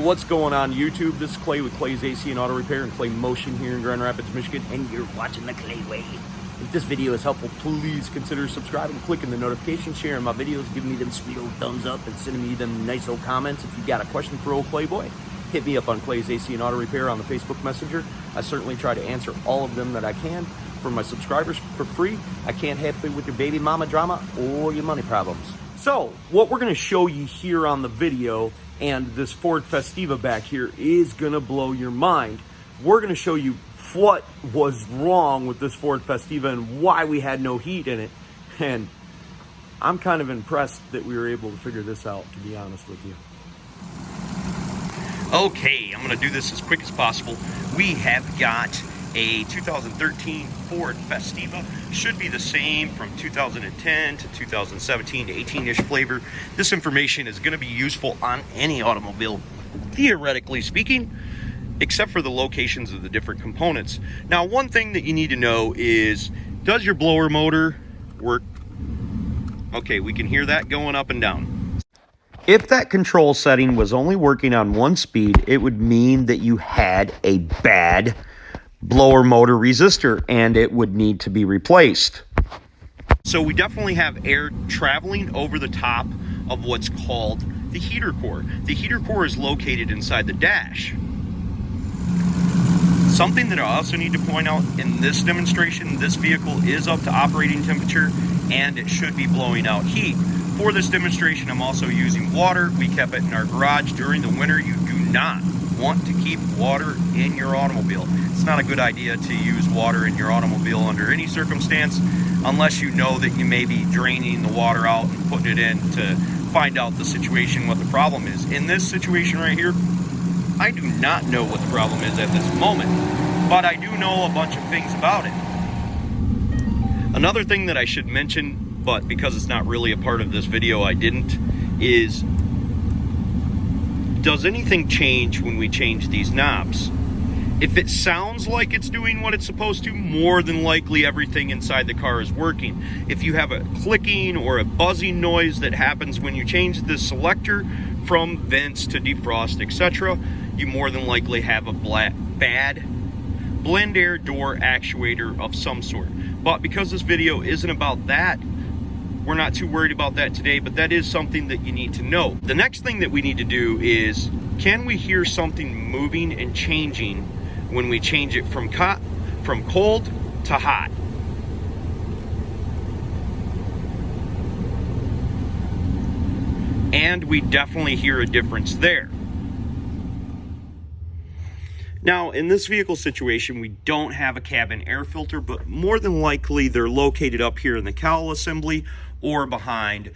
what's going on YouTube? This is Clay with Clay's AC and Auto Repair and Clay Motion here in Grand Rapids, Michigan, and you're watching the Clay Way. If this video is helpful, please consider subscribing, clicking the notification, sharing my videos, giving me them sweet old thumbs up, and sending me them nice old comments. If you got a question for old Clayboy, hit me up on Clay's AC and Auto Repair on the Facebook Messenger. I certainly try to answer all of them that I can for my subscribers for free. I can't help you with your baby mama drama or your money problems. So, what we're going to show you here on the video, and this Ford Festiva back here is going to blow your mind. We're going to show you what was wrong with this Ford Festiva and why we had no heat in it. And I'm kind of impressed that we were able to figure this out, to be honest with you. Okay, I'm going to do this as quick as possible. We have got a 2013 Ford Festiva. Should be the same from 2010 to 2017 to 18-ish flavor. This information is going to be useful on any automobile, theoretically speaking, except for the locations of the different components. Now, one thing that you need to know is, does your blower motor work? Okay, we can hear that going up and down. If that control setting was only working on one speed, it would mean that you had a bad blower motor resistor and it would need to be replaced. So we definitely have air traveling over the top of what's called the heater core. The heater core is located inside the dash. Something that I also need to point out in this demonstration, this vehicle is up to operating temperature and it should be blowing out heat. For this demonstration, I'm also using water. We kept it in our garage during the winter. You do not want to keep water in your automobile. It's not a good idea to use water in your automobile under any circumstance, unless you know that you may be draining the water out and putting it in to find out the situation, what the problem is. In this situation right here, I do not know what the problem is at this moment, but I do know a bunch of things about it. Another thing that I should mention, but because it's not really a part of this video, I didn't, is does anything change when we change these knobs? If it sounds like it's doing what it's supposed to, more than likely everything inside the car is working. If you have a clicking or a buzzing noise that happens when you change the selector from vents to defrost, etc., you more than likely have a bad blend air door actuator of some sort. But because this video isn't about that, we're not too worried about that today, but that is something that you need to know. The next thing that we need to do is, can we hear something moving and changing when we change it from cold to hot? And we definitely hear a difference there. Now, in this vehicle situation, we don't have a cabin air filter, but more than likely they're located up here in the cowl assembly or behind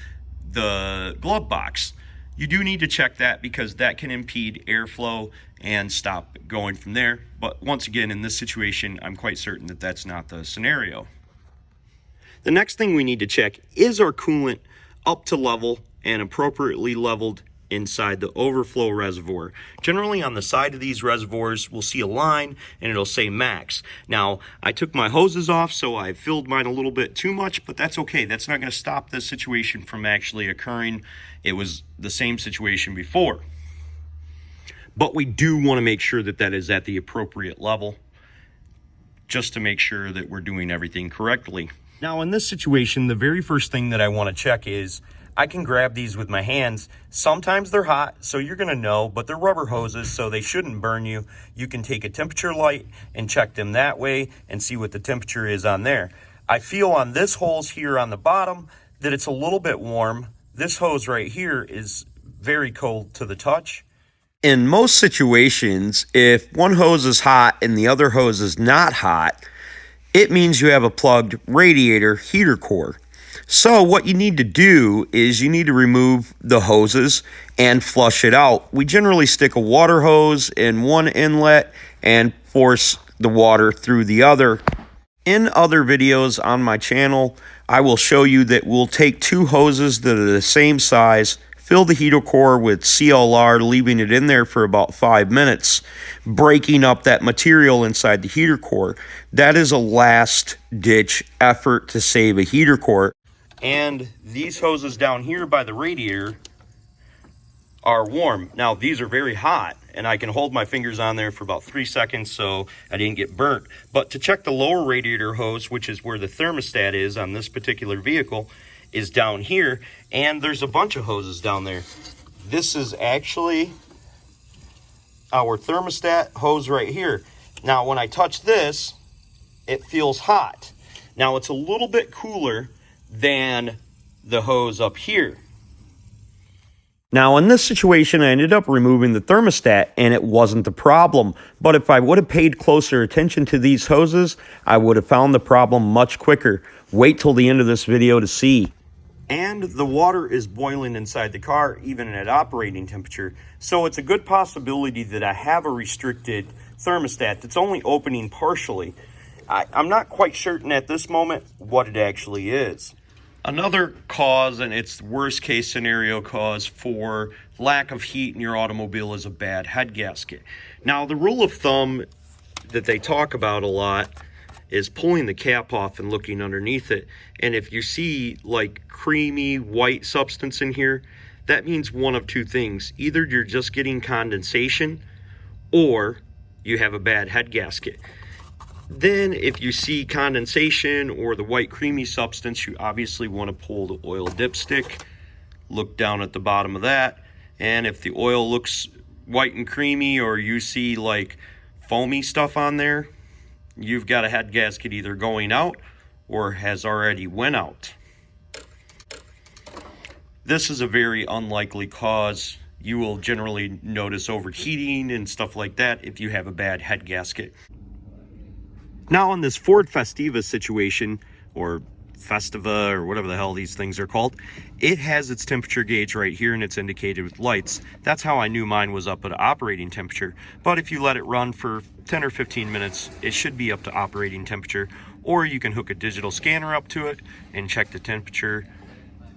the glove box. You do need to check that because that can impede airflow and stop going from there. But once again, in this situation, I'm quite certain that that's not the scenario. The next thing we need to check is our coolant up to level and appropriately leveled inside the overflow reservoir. Generally on the side of these reservoirs, we'll see a line and it'll say max. Now, I took my hoses off, so I filled mine a little bit too much, but that's okay. That's not going to stop this situation from actually occurring. It was the same situation before. But we do want to make sure that that is at the appropriate level, just to make sure that we're doing everything correctly. Now, in this situation, the very first thing that I want to check is, I can grab these with my hands. Sometimes they're hot, so you're gonna know, but they're rubber hoses, so they shouldn't burn you. You can take a temperature light and check them that way and see what the temperature is on there. I feel on this hose here on the bottom that it's a little bit warm. This hose right here is very cold to the touch. In most situations, if one hose is hot and the other hose is not hot, it means you have a plugged radiator heater core. So what you need to do is you need to remove the hoses and flush it out. We generally stick a water hose in one inlet and force the water through the other. In other videos on my channel, I will show you that we'll take two hoses that are the same size, fill the heater core with CLR, leaving it in there for about 5 minutes, breaking up that material inside the heater core. That is a last-ditch effort to save a heater core. And these hoses down here by the radiator are warm. Now, these are very hot. and I can hold my fingers on there for about 3 seconds so I didn't get burnt. But to check the lower radiator hose, which is where the thermostat is on this particular vehicle, is down here, and there's a bunch of hoses down there. This is actually our thermostat hose right here. Now when I touch this, it feels hot. Now it's a little bit cooler than the hose up here. Now, in this situation, I ended up removing the thermostat, and it wasn't the problem. But if I would have paid closer attention to these hoses, I would have found the problem much quicker. Wait till the end of this video to see. And the water is boiling inside the car, even at operating temperature. So it's a good possibility that I have a restricted thermostat that's only opening partially. I'm not quite certain at this moment what it actually is. Another cause, and it's the worst case scenario cause for lack of heat in your automobile, is a bad head gasket. Now, the rule of thumb that they talk about a lot is pulling the cap off and looking underneath it. And if you see like creamy white substance in here, that means one of two things. Either you're just getting condensation or you have a bad head gasket. Then if you see condensation or the white creamy substance, you obviously want to pull the oil dipstick, look down at the bottom of that, and if the oil looks white and creamy or you see like foamy stuff on there, you've got a head gasket either going out or has already went out. This is a very unlikely cause. You will generally notice overheating and stuff like that if you have a bad head gasket. Now in this Ford Festiva situation, or Festiva, or whatever the hell these things are called, it has its temperature gauge right here and it's indicated with lights. That's how I knew mine was up at operating temperature. But if you let it run for 10 or 15 minutes, it should be up to operating temperature. Or you can hook a digital scanner up to it and check the temperature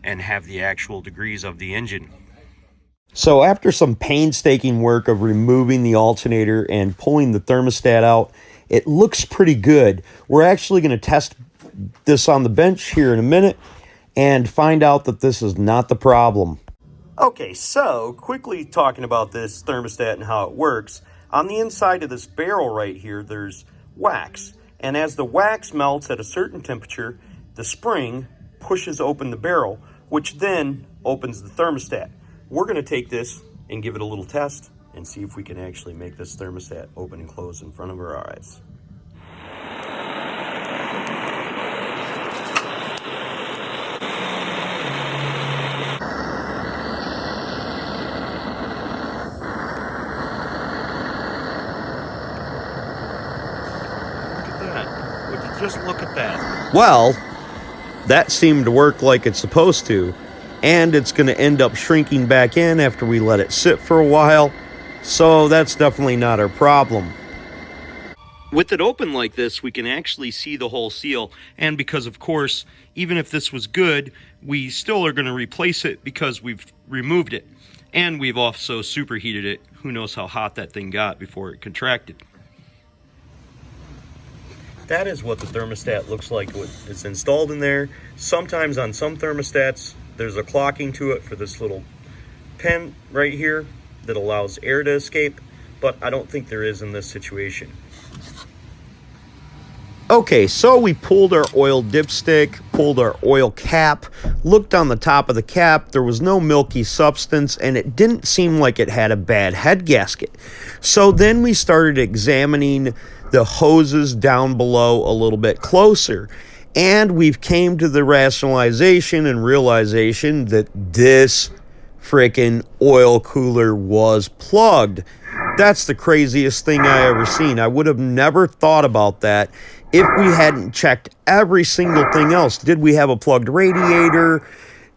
and have the actual degrees of the engine. So after some painstaking work of removing the alternator and pulling the thermostat out, it looks pretty good. We're actually going to test this on the bench here in a minute and find out that this is not the problem. Okay, so quickly talking about this thermostat and how it works. On the inside of this barrel right here, there's wax. And as the wax melts at a certain temperature, the spring pushes open the barrel, which then opens the thermostat. We're going to take this and give it a little test and see if we can actually make this thermostat open and close in front of our eyes. Look at that. Would you just look at that? Well, that seemed to work like it's supposed to, and it's going to end up shrinking back in after we let it sit for a while. So that's definitely not our problem. With it open like this, we can actually see the whole seal. And because, of course, even if this was good, we still are going to replace it because we've removed it. And we've also superheated it. Who knows how hot that thing got before it contracted. That is what the thermostat looks like when it's installed in there. Sometimes on some thermostats, there's a clocking to it for this little pin right here that allows air to escape, but I don't think there is in this situation. Okay, so we pulled our oil dipstick, pulled our oil cap, looked on the top of the cap. There was no milky substance, and it didn't seem like it had a bad head gasket. So then we started examining the hoses down below a little bit closer, and we've came to the rationalization and realization that this freaking oil cooler was plugged. That's the craziest thing I ever seen. I would have never thought about that if we hadn't checked every single thing else. Did we have a plugged radiator?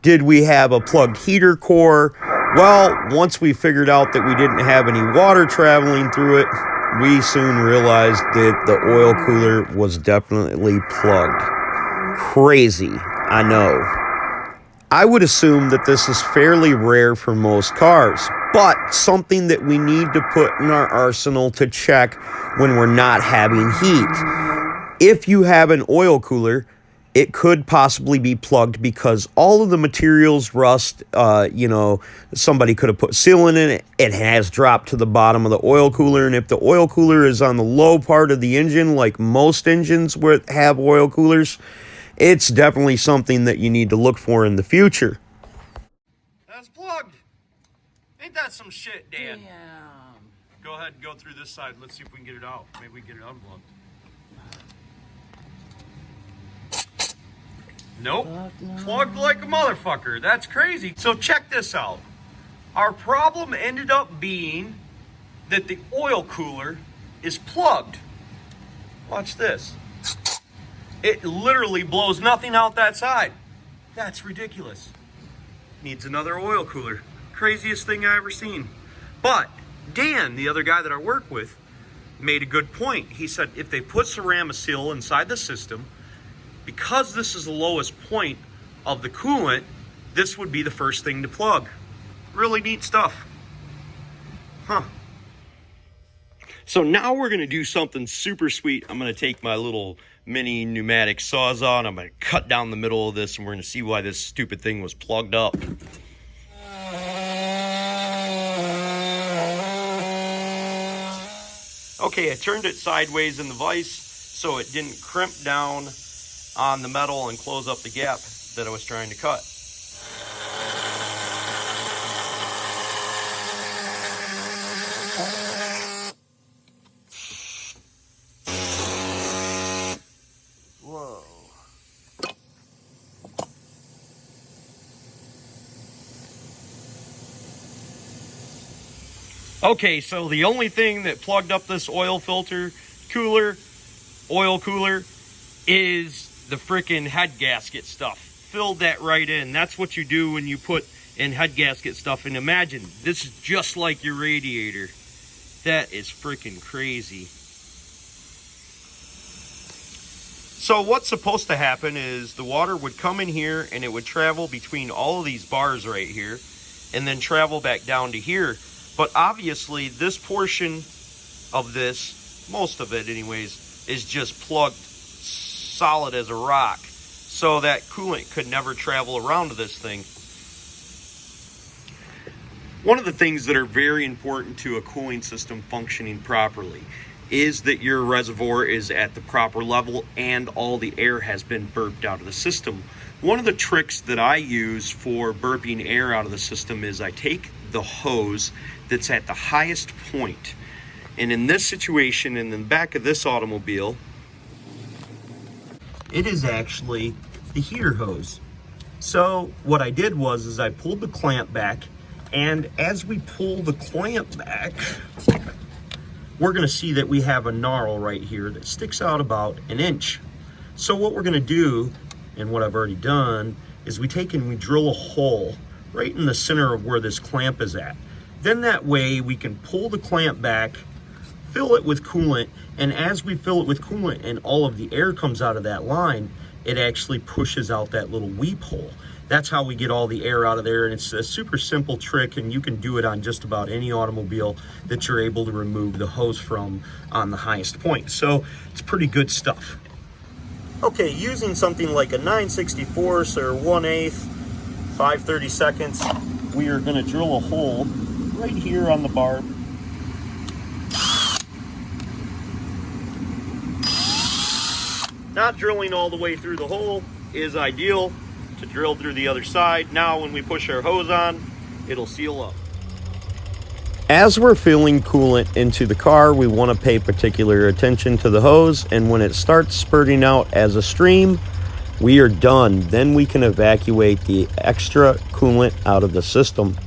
Did we have a plugged heater core? Well, once we figured out that we didn't have any water traveling through it, we soon realized that the oil cooler was definitely plugged. Crazy, I know. I would assume that this is fairly rare for most cars, but something that we need to put in our arsenal to check when we're not having heat. If you have an oil cooler it could possibly be plugged because all of the materials rust. Somebody could have put sealant in it. It has dropped to the bottom of the oil cooler, and if the oil cooler is on the low part of the engine, like most engines have oil coolers, it's definitely something that you need to look for in the future. That's plugged. Ain't that some shit, Dan? Damn. Go ahead and go through this side. Let's see if we can get it out. Maybe we can get it unplugged. Nope. Plugged like a motherfucker. That's crazy. So check this out. Our problem ended up being that the oil cooler is plugged. Watch this. It literally blows nothing out that side. That's ridiculous. Needs another oil cooler. Craziest thing I ever seen. But Dan, the other guy that I work with, made a good point. He said if they put Ceramisil inside the system, because this is the lowest point of the coolant, this would be the first thing to plug. Really neat stuff. Huh. So now we're gonna do something super sweet. I'm gonna take my little mini pneumatic sawzall and I'm gonna cut down the middle of this, and we're gonna see why this stupid thing was plugged up. Okay, I turned it sideways in the vise so it didn't crimp down on the metal and close up the gap that I was trying to cut. Whoa. Okay, so the only thing that plugged up this oil filter oil cooler is the freaking head gasket stuff. Filled that right in. That's what you do when you put in head gasket stuff. And imagine, this is just like your radiator. That is freaking crazy. So what's supposed to happen is the water would come in here and it would travel between all of these bars right here and then travel back down to here. But obviously this portion of this, most of it anyways, is just plugged solid as a rock, so that coolant could never travel around to this thing. One of the things that are very important to a cooling system functioning properly is that your reservoir is at the proper level and all the air has been burped out of the system. One of the tricks that I use for burping air out of the system is I take the hose that's at the highest point, and in this situation, in the back of this automobile, it is actually the heater hose. So what I did was I pulled the clamp back, and as we pull the clamp back, we're gonna see that we have a knurl right here that sticks out about 1 inch. So what we're gonna do, and what I've already done, is we take and we drill a hole right in the center of where this clamp is at. Then that way we can pull the clamp back, fill it with coolant, and as we fill it with coolant and all of the air comes out of that line, it actually pushes out that little weep hole. That's how we get all the air out of there, and it's a super simple trick, and you can do it on just about any automobile that you're able to remove the hose from on the highest point. So it's pretty good stuff. Okay, using something like a 9/64 or 1/8, 5/32, we are gonna drill a hole right here on the barb. Not drilling all the way through the hole is ideal. To drill through the other side. Now when we push our hose on, it'll seal up. As we're filling coolant into the car, we want to pay particular attention to the hose, and when it starts spurting out as a stream, we are done. Then we can evacuate the extra coolant out of the system.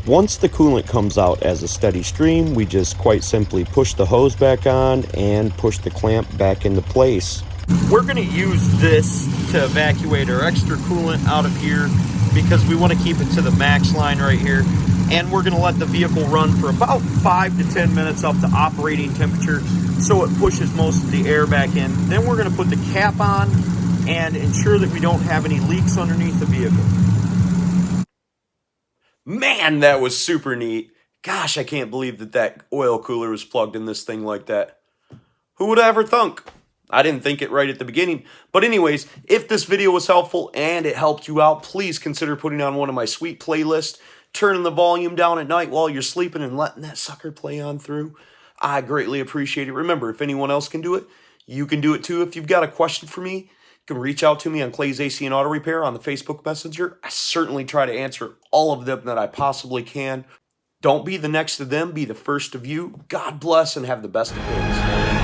Once the coolant comes out as a steady stream, we just quite simply push the hose back on and push the clamp back into place. We're going to use this to evacuate our extra coolant out of here because we want to keep it to the max line right here. And we're going to let the vehicle run for about 5 to 10 minutes up to operating temperature so it pushes most of the air back in. Then we're going to put the cap on and ensure that we don't have any leaks underneath the vehicle. Man, that was super neat. Gosh, I can't believe that oil cooler was plugged in this thing like that. Who would have ever thunk? I didn't think it right at the beginning. But anyways, if this video was helpful and it helped you out, please consider putting on one of my sweet playlists, turning the volume down at night while you're sleeping and letting that sucker play on through. I greatly appreciate it. Remember, if anyone else can do it, you can do it too. If you've got a question for me, you can reach out to me on Clay's AC and Auto Repair on the Facebook Messenger. I certainly try to answer all of them that I possibly can. Don't be the next of them, be the first of you. God bless and have the best of days.